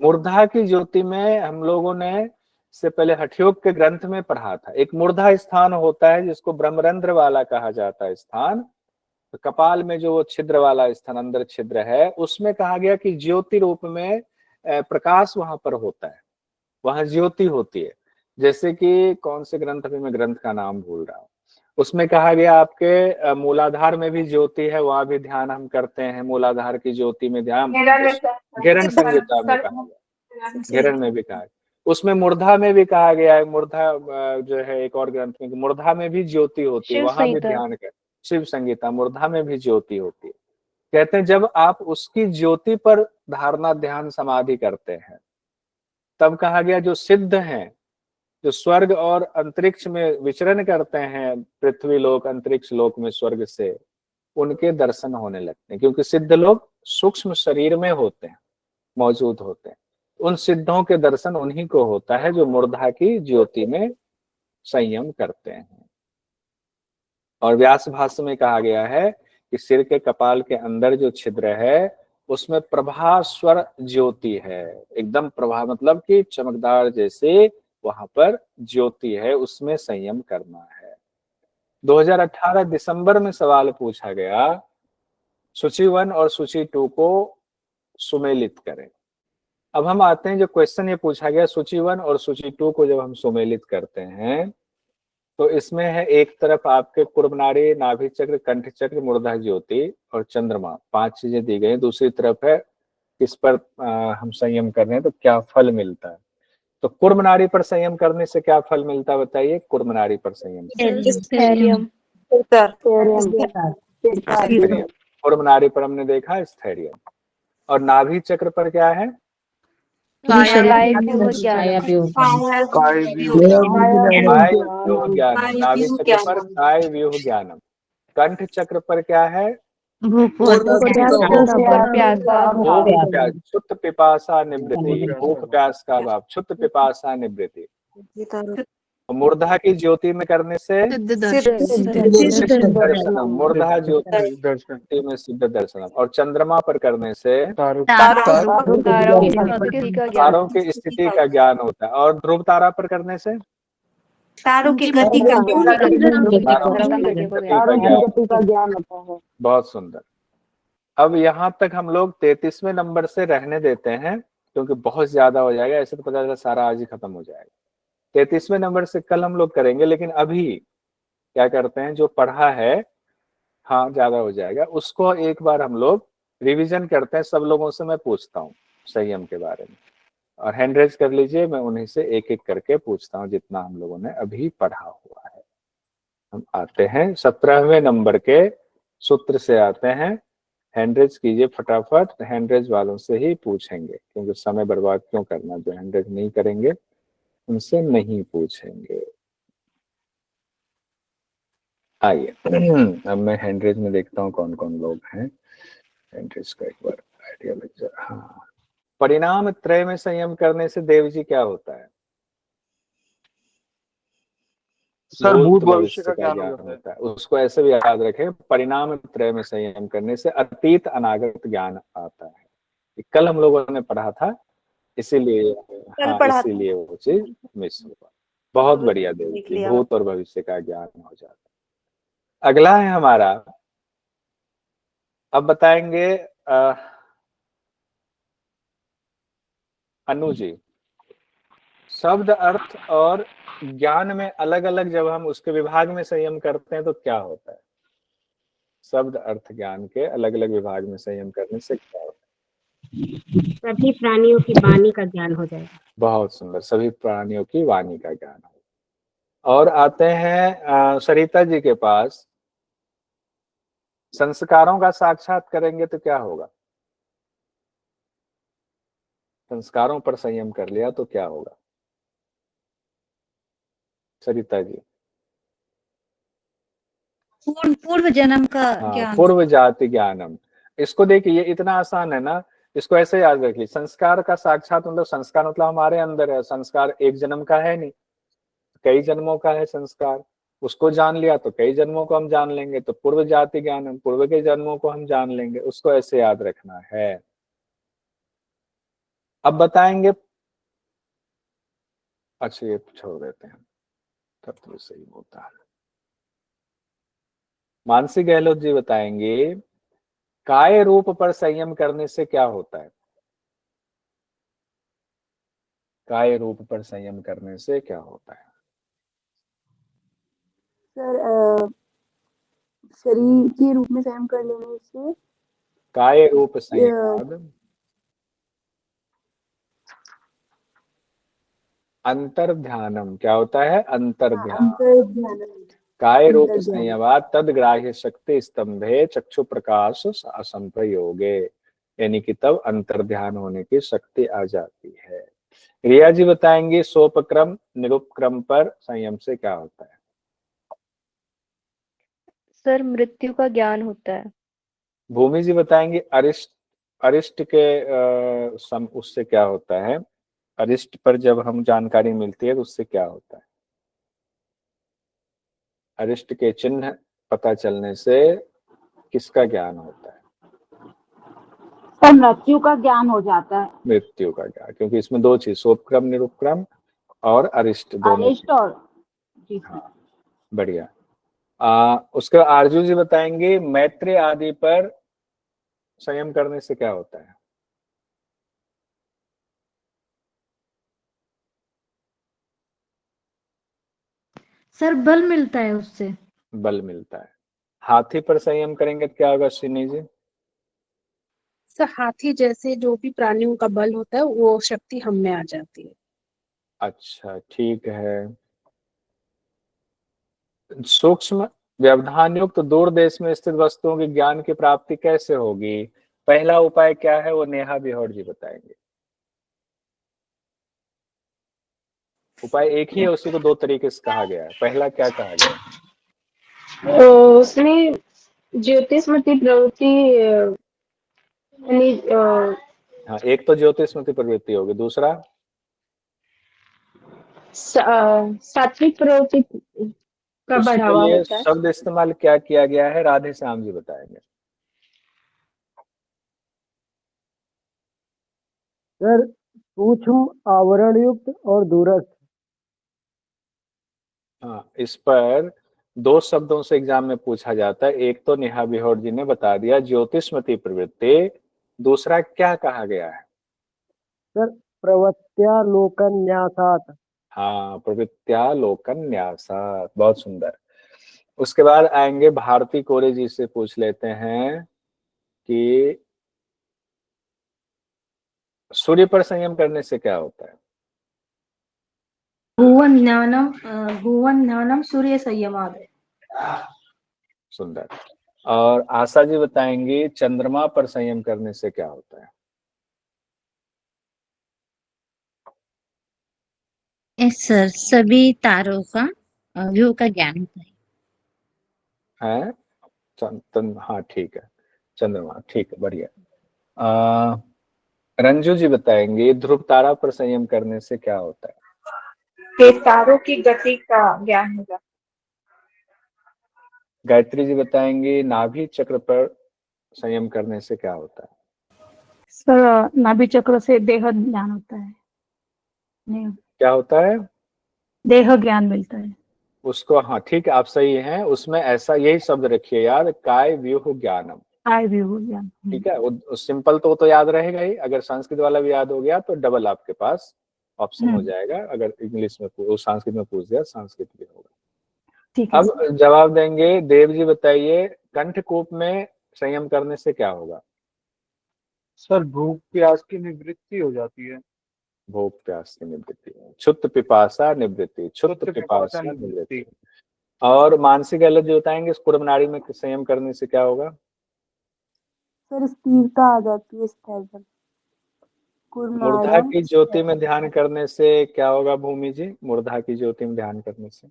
मूर्धा की ज्योति में हम लोगों ने से पहले हठयोग के ग्रंथ में पढ़ा था, एक मूर्धा स्थान होता है जिसको ब्रह्मरंध्र वाला कहा जाता है स्थान। तो कपाल में जो वो छिद्र वाला स्थान, अंदर छिद्र है, उसमें कहा गया कि ज्योति रूप में प्रकाश वहां पर होता है, वहां ज्योति होती है। जैसे कि कौन से ग्रंथ, अभी मैं ग्रंथ का नाम भूल रहा हूँ, उसमें कहा गया आपके मूलाधार में भी ज्योति है, वहां भी ध्यान हम करते हैं, मूलाधार की ज्योति में ध्यान, घेरण संहिता में कहा गया, घेरण में भी कहा, उसमें मूर्धा में भी कहा गया है, मूर्धा जो है एक और ग्रंथ में, मूर्धा में भी ज्योति होती है, वहां भी ध्यान कर, शिव संगीता, मूर्धा में भी ज्योति होती है। कहते हैं जब आप उसकी ज्योति पर धारणा ध्यान समाधि करते हैं, तब कहा गया जो सिद्ध हैं, जो स्वर्ग और अंतरिक्ष में विचरण करते हैं, पृथ्वी लोक अंतरिक्ष लोक में स्वर्ग से, उनके दर्शन होने लगते हैं, क्योंकि सिद्ध लोग सूक्ष्म शरीर में होते हैं, मौजूद होते हैं। उन सिद्धों के दर्शन उन्हीं को होता है जो मूर्धा की ज्योति में संयम करते हैं। और व्यास भाष्य में कहा गया है कि सिर के कपाल के अंदर जो छिद्र है उसमें प्रभास्वर ज्योति है, एकदम प्रभा मतलब कि चमकदार जैसे वहां पर ज्योति है, उसमें संयम करना है। 2018 दिसंबर में सवाल पूछा गया, सूची 1 और सूची 2 को सुमेलित करें। अब हम आते हैं, जो क्वेश्चन ये पूछा गया सूची 1 और सूची 2 को जब हम सुमेलित करते हैं तो इसमें है, एक तरफ आपके कुर्मनाड़ी, नाभि चक्र, कंठ चक्र, मूर्धा ज्योति और चंद्रमा, 5 चीजें दी गई। दूसरी तरफ है इस पर हम संयम कर रहे हैं तो क्या फल मिलता है। तो कुर्मनाड़ी पर संयम करने से क्या फल मिलता है बताइए? कुर्मनाड़ी पर संयम, कुर्मनाड़ी पर हमने देखा स्थैर्य। और नाभि चक्र पर क्या है? काया व्यूह ज्ञानम। नाभि चक्र पर काय व्यूह ज्ञानम। कंठ चक्र पर क्या है? क्षुत पिपासा निवृत्ति, भूख प्यास का अभाव, क्षुत पिपासा निवृत्ति। मूर्धा की ज्योति में करने से दर्शनम, मूर्धा ज्योति में सिद्ध दर्शनम। और चंद्रमा पर करने से तारों की स्थिति का ज्ञान होता है। और ध्रुव तारा पर करने से तारों की गति का ज्ञान होता है। बहुत सुंदर। अब यहाँ तक हम लोग 33वें नंबर से रहने देते हैं क्योंकि बहुत ज्यादा हो जाएगा, ऐसे तो पता चला सारा आज ही खत्म हो जाएगा। 33वें नंबर से कल हम लोग करेंगे, लेकिन अभी क्या करते हैं, जो पढ़ा है, हाँ ज्यादा हो जाएगा, उसको एक बार हम लोग रिवीजन करते हैं। सब लोगों से मैं पूछता हूँ संयम के बारे में, और हैंड रेज कर लीजिए, मैं उन्हीं से एक एक करके पूछता हूँ जितना हम लोगों ने अभी पढ़ा हुआ है। हम आते हैं 17वें नंबर के सूत्र से आते हैं, हैंड रेज कीजिए फटाफट, हैंड-रेज वालों से ही पूछेंगे, क्योंकि समय बर्बाद क्यों करना, जो हैंड-रेज नहीं करेंगे उनसे नहीं पूछेंगे। आइए अब मैं हैंड-रेज में देखता हूँ कौन कौन लोग हैं। हैंड-रेज का एक बार आइडिया लग जाए। हाँ, परिणाम त्रय में संयम करने से देव जी क्या होता है? सर भूत भूत भविष्य भविष्य का का ज्ञान हो ज्ञान जाता है। होता है। उसको ऐसे भी याद रखें, परिणाम त्रय में संयम करने से अतीत अनागत ज्ञान आता है। ये कल हम लोगों ने पढ़ा था, इसीलिए कल हाँ पढ़ा था। इसीलिए वो चीज मिस हुआ। बहुत बढ़िया देव देख जी, लिया। भूत और भविष्य का ज्ञान हो जाता है। अगला है हमारा, अब बताएंगे अनु जी, शब्द अर्थ और ज्ञान में अलग अलग जब हम उसके विभाग में संयम करते हैं तो क्या होता है? शब्द अर्थ ज्ञान के अलग अलग विभाग में संयम करने से क्या होता है? सभी प्राणियों की वाणी का ज्ञान हो जाएगा। बहुत सुंदर, सभी प्राणियों की वाणी का ज्ञान हो। और आते हैं सरिता जी के पास, संस्कारों का साक्षात करेंगे तो क्या होगा? संस्कारों पर संयम कर लिया तो क्या होगा सरिता जी? पूर्व जन्म का हाँ, ज्ञान। पूर्व जाति ज्ञानम। इसको देखिए, ये इतना आसान है ना, इसको ऐसे याद रखिए। संस्कार का साक्षात मतलब, संस्कार मतलब हमारे अंदर है। संस्कार एक जन्म का है नहीं, कई जन्मों का है संस्कार। उसको जान लिया तो कई जन्मों को हम जान लेंगे। तो पूर्व जाति ज्ञानम, पूर्व के जन्मों को हम जान लेंगे, उसको ऐसे याद रखना है। अब बताएंगे, अच्छा ये छोड़ देते हैं, तब तो सही होता है। मानसी गहलोत जी बताएंगे, काय रूप पर संयम करने से क्या होता है? काय रूप पर संयम करने से क्या होता है? सर शरीर के रूप में संयम कर लेने से काय रूप संयम, अंतर ध्यानम क्या होता है? अंतर ध्यान। अंतर ध्यान। काय रूप अंतर ध्यान। संयमात तद ग्राह्य शक्ति स्तंभे चक्षु प्रकाश असंप्रयोगे, यानी कि तब अंतर ध्यान होने की शक्ति आ जाती है। रिया जी बताएंगे, सोपक्रम निरुपक्रम पर संयम से क्या होता है? सर मृत्यु का ज्ञान होता है। भूमि जी बताएंगे, अरिष्ट अरिष्ट के उससे क्या होता है? अरिष्ट पर जब हम जानकारी मिलती है तो उससे क्या होता है? अरिष्ट के चिन्ह पता चलने से किसका ज्ञान होता है? सर मृत्यु का ज्ञान हो जाता है। मृत्यु का ज्ञान, क्योंकि इसमें दो चीज, सोपक्रम निरुपक्रम और अरिष्ट, दोनों अरिष्ट और जी सर। हाँ, बढ़िया। उसके आरजू जी बताएंगे, मैत्री आदि पर संयम करने से क्या होता है? सर बल मिलता है उससे। बल मिलता है। हाथी पर संयम करेंगे तो क्या होगा सिनी जी? सर हाथी जैसे जो भी प्राणियों का बल होता है वो शक्ति हम में आ जाती है। अच्छा ठीक है। सूक्ष्म व्यवधान युक्त दूर देश में स्थित वस्तुओं के ज्ञान की प्राप्ति कैसे होगी? पहला उपाय क्या है वो नेहा बिहोर जी बताएंगे। उपाय एक ही है, उसी को दो तरीके से कहा गया है। पहला क्या कहा गया है? तो उसमें ज्योतिषमती प्रवृत्ति हाँ, एक तो ज्योतिषमती प्रवृत्ति होगी, दूसरा सात्विक प्रवृत्ति का उसके बढ़ावा लिए होता है। शब्द इस्तेमाल क्या किया गया है, राधे श्याम जी बताएंगे। सर सूक्ष्म आवरण युक्त और दूरस्थ। हाँ, इस पर दो शब्दों से एग्जाम में पूछा जाता है। एक तो नेहा बिहोर जी ने बता दिया, ज्योतिषमती प्रवृत्ति। दूसरा क्या कहा गया है? सर प्रवृत्त्यालोकन्यासात्। हाँ, प्रवृत्त्यालोकन्यासात्, बहुत सुंदर। उसके बाद आएंगे भारती कोरे जी से पूछ लेते हैं कि सूर्य पर संयम करने से क्या होता है? भुवन ज्ञानम सूर्य संयमाद। सुंदर। और आशा जी बताएंगी चंद्रमा पर संयम करने से क्या होता है? यस सर, सभी तारों का व्यू का ज्ञान होता है। हैं? हाँ ठीक है, चंद्रमा, ठीक है, बढ़िया। रंजू जी बताएंगे ध्रुव तारा पर संयम करने से क्या होता है? के तारों की गति का ज्ञान होगा। गायत्री जी बताएंगे नाभि चक्र पर संयम करने से क्या होता है? सर नाभि चक्र से देह ज्ञान होता है। नहीं, क्या होता है? देह ज्ञान मिलता है। उसको, हाँ ठीक है, आप सही हैं। उसमें ऐसा यही शब्द रखिए यार, काय व्यूह ज्ञानम। काय व्यू ज्ञान। ठीक है, वो सिंपल तो याद रहेगा ही। अगर संस्कृत वाला भी याद हो गया तो डबल आपके पास ऑप्शन हो जाएगा। अगर इंग्लिश में संस्कृत में पूछ दिया, संस्कृत भी होगा। ठीक है। अब जवाब देंगे देव जी, बताइए कंठकूप में संयम करने से क्या होगा? सर भूख प्यास की निवृत्ति हो जाती है। भूख प्यास की निवृत्ति, क्षुत्त पिपासा निवृत्ति, क्षुत्त क्षुत्त पिपासा पिपासा निवृत्ति। और मानसिक एलर्जी बताएंगे कुर्म नाड़ी में संयम करने से क्या होगा? सर स्थिरता आ जाती है, स्थैर्य। मूर्धा की ज्योति में ध्यान करने से क्या होगा भूमि जी? मूर्धा की ज्योति में ध्यान करने से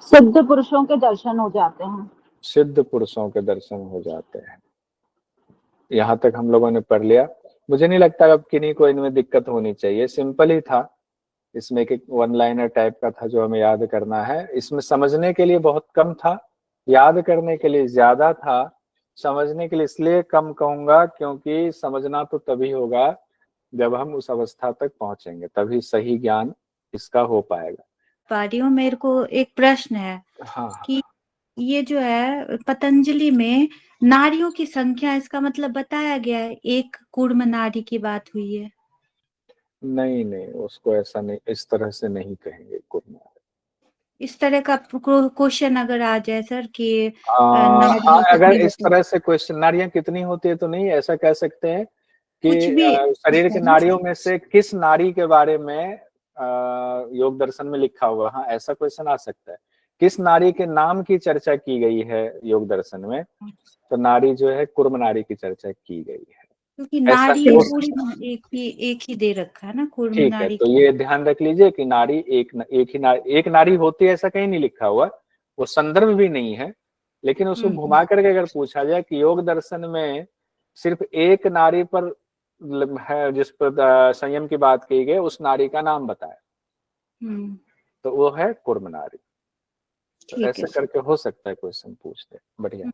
सिद्ध पुरुषों के दर्शन हो जाते हैं। सिद्ध पुरुषों के दर्शन हो जाते हैं। यहाँ तक हम लोगों ने पढ़ लिया। मुझे नहीं लगता अब किन्हीं को इनमें दिक्कत होनी चाहिए, सिंपल ही था। इसमें एक वन लाइनर टाइप का था जो हमें याद करना है। इसमें समझने के लिए बहुत कम था, याद करने के लिए ज्यादा था। समझने के लिए इसलिए कम कहूंगा क्योंकि समझना तो तभी होगा जब हम उस अवस्था तक पहुंचेंगे, तभी सही ज्ञान इसका हो पाएगा। पारियों, मेरे को एक प्रश्न है हाँ कि ये जो है पतंजलि में नारियों की संख्या, इसका मतलब बताया गया है, एक कूर्म नारी की बात हुई है? नहीं नहीं, उसको ऐसा नहीं, इस तरह से नहीं कहेंगे कुर्म। इस तरह का क्वेश्चन अगर आ जाए सर कि हाँ, नारियां अगर कितनी इस होती तरह से क्वेश्चन, नाड़ियां कितनी होती है तो नहीं, ऐसा कह सकते हैं कुछ कि भी शरीर के नाड़ियों में से किस नाड़ी के बारे में योग दर्शन में लिखा हुआ। हाँ, ऐसा क्वेश्चन आ सकता है। किस नाड़ी के नाम की चर्चा की गई है योग दर्शन में, तो नाड़ी जो है कुर्म नाड़ी की चर्चा की गई है। क्योंकि ऐसा नाड़ी हो पूरी सकता है। एक ही दे रखा है ना, कूर्म ठीक है, नाड़ी तो की। ये ध्यान रख लीजिए कि नाड़ी एक नाड़ी होती है, ऐसा कहीं नहीं लिखा हुआ, वो संदर्भ भी नहीं है। लेकिन उसको घुमा करके अगर पूछा जाए कि योग दर्शन में सिर्फ एक नाड़ी पर है जिस पर संयम की बात की गई, उस नाड़ी का नाम बताए, तो वो है कूर्म नाड़ी। तो ठीक है ऐसा सर। करके हो सकता है क्वेश्चन पूछते। बढ़िया।